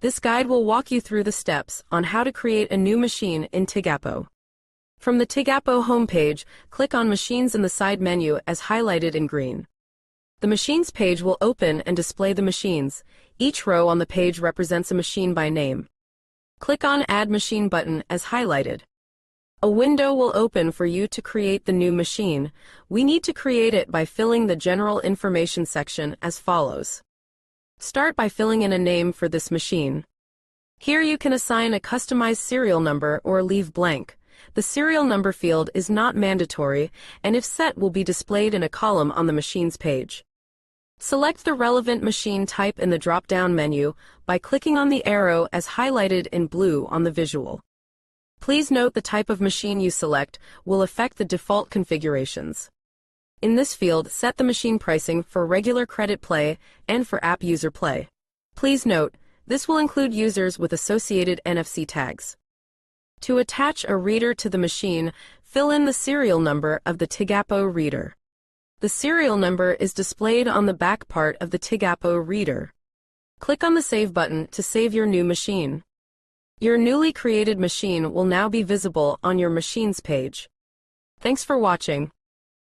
This guide will walk you through the steps on how to create a new machine in Tigapo. From the Tigapo homepage, click on Machines in the side menu as highlighted in green. The Machines page will open and display the machines. Each row on the page represents a machine by name. Click on Add Machine button as highlighted. A window will open for you to create the new machine. We need to create it by filling the General Information section as follows. Start by filling in a name for this machine. Here you can assign a customized serial number or leave blank. The serial number field is not mandatory, and if set will be displayed in a column on the Machines page. Select the relevant machine type in the drop-down menu by clicking on the arrow as highlighted in blue on the visual. Please note the type of machine you select will affect the default configurations. In this field, set the machine pricing for regular credit play and for app user play. Please note, this will include users with associated NFC tags. To attach a reader to the machine, fill in the serial number of the Tigapo reader. The serial number is displayed on the back part of the Tigapo reader. Click on the Save button to save your new machine. Your newly created machine will now be visible on your Machines page. Thanks for watching.